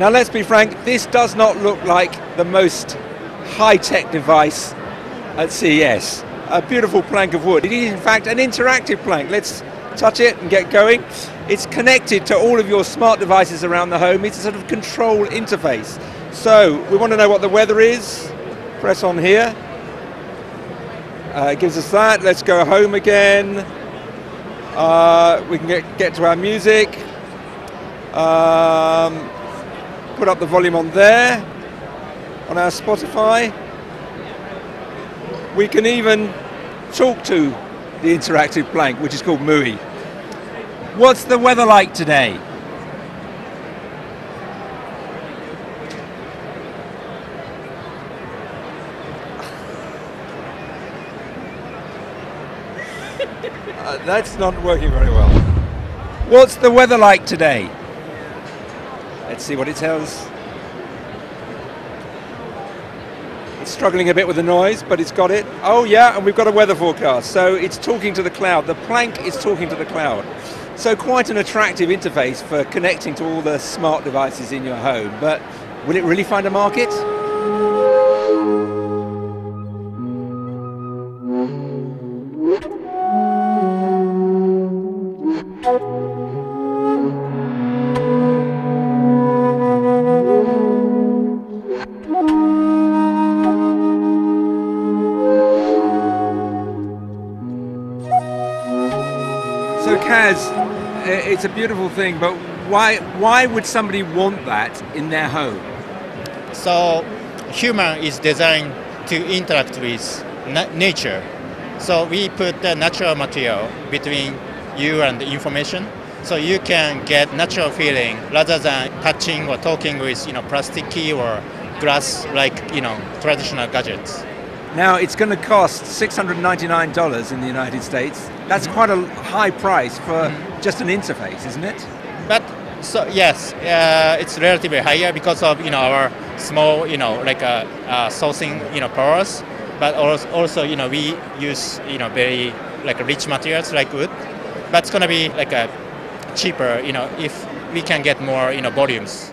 Now let's be frank, this does not look like the most high-tech device at CES. A beautiful plank of wood. It is in fact an interactive plank. Let's touch it and get going. It's connected to all of your smart devices around the home. It's a sort of control interface. So we want to know what the weather is. Press on here. It gives us that. Let's go home again. We can get to our music. Put up the volume on there, on our Spotify. We can even talk to the interactive plank, which is called MUI. What's the weather like today? That's not working very well. What's the weather like today? Let's see what it tells. It's struggling a bit with the noise, but it's got it. Oh yeah, and we've got a weather forecast. So it's talking to the cloud. The plank is talking to the cloud. So quite an attractive interface for connecting to all the smart devices in your home. But will it really find a market? So Kaz, it's a beautiful thing, but why would somebody want that in their home? So human is designed to interact with nature. So we put the natural material between you and the information, so you can get natural feeling rather than touching or talking with plasticky or glass like traditional gadgets. Now it's going to cost $699 in the United States. That's quite a high price for just an interface, isn't it? But so yes, it's relatively higher because of our small sourcing powers. But also we use very rich materials like wood. But it's going to be cheaper if we can get more volumes.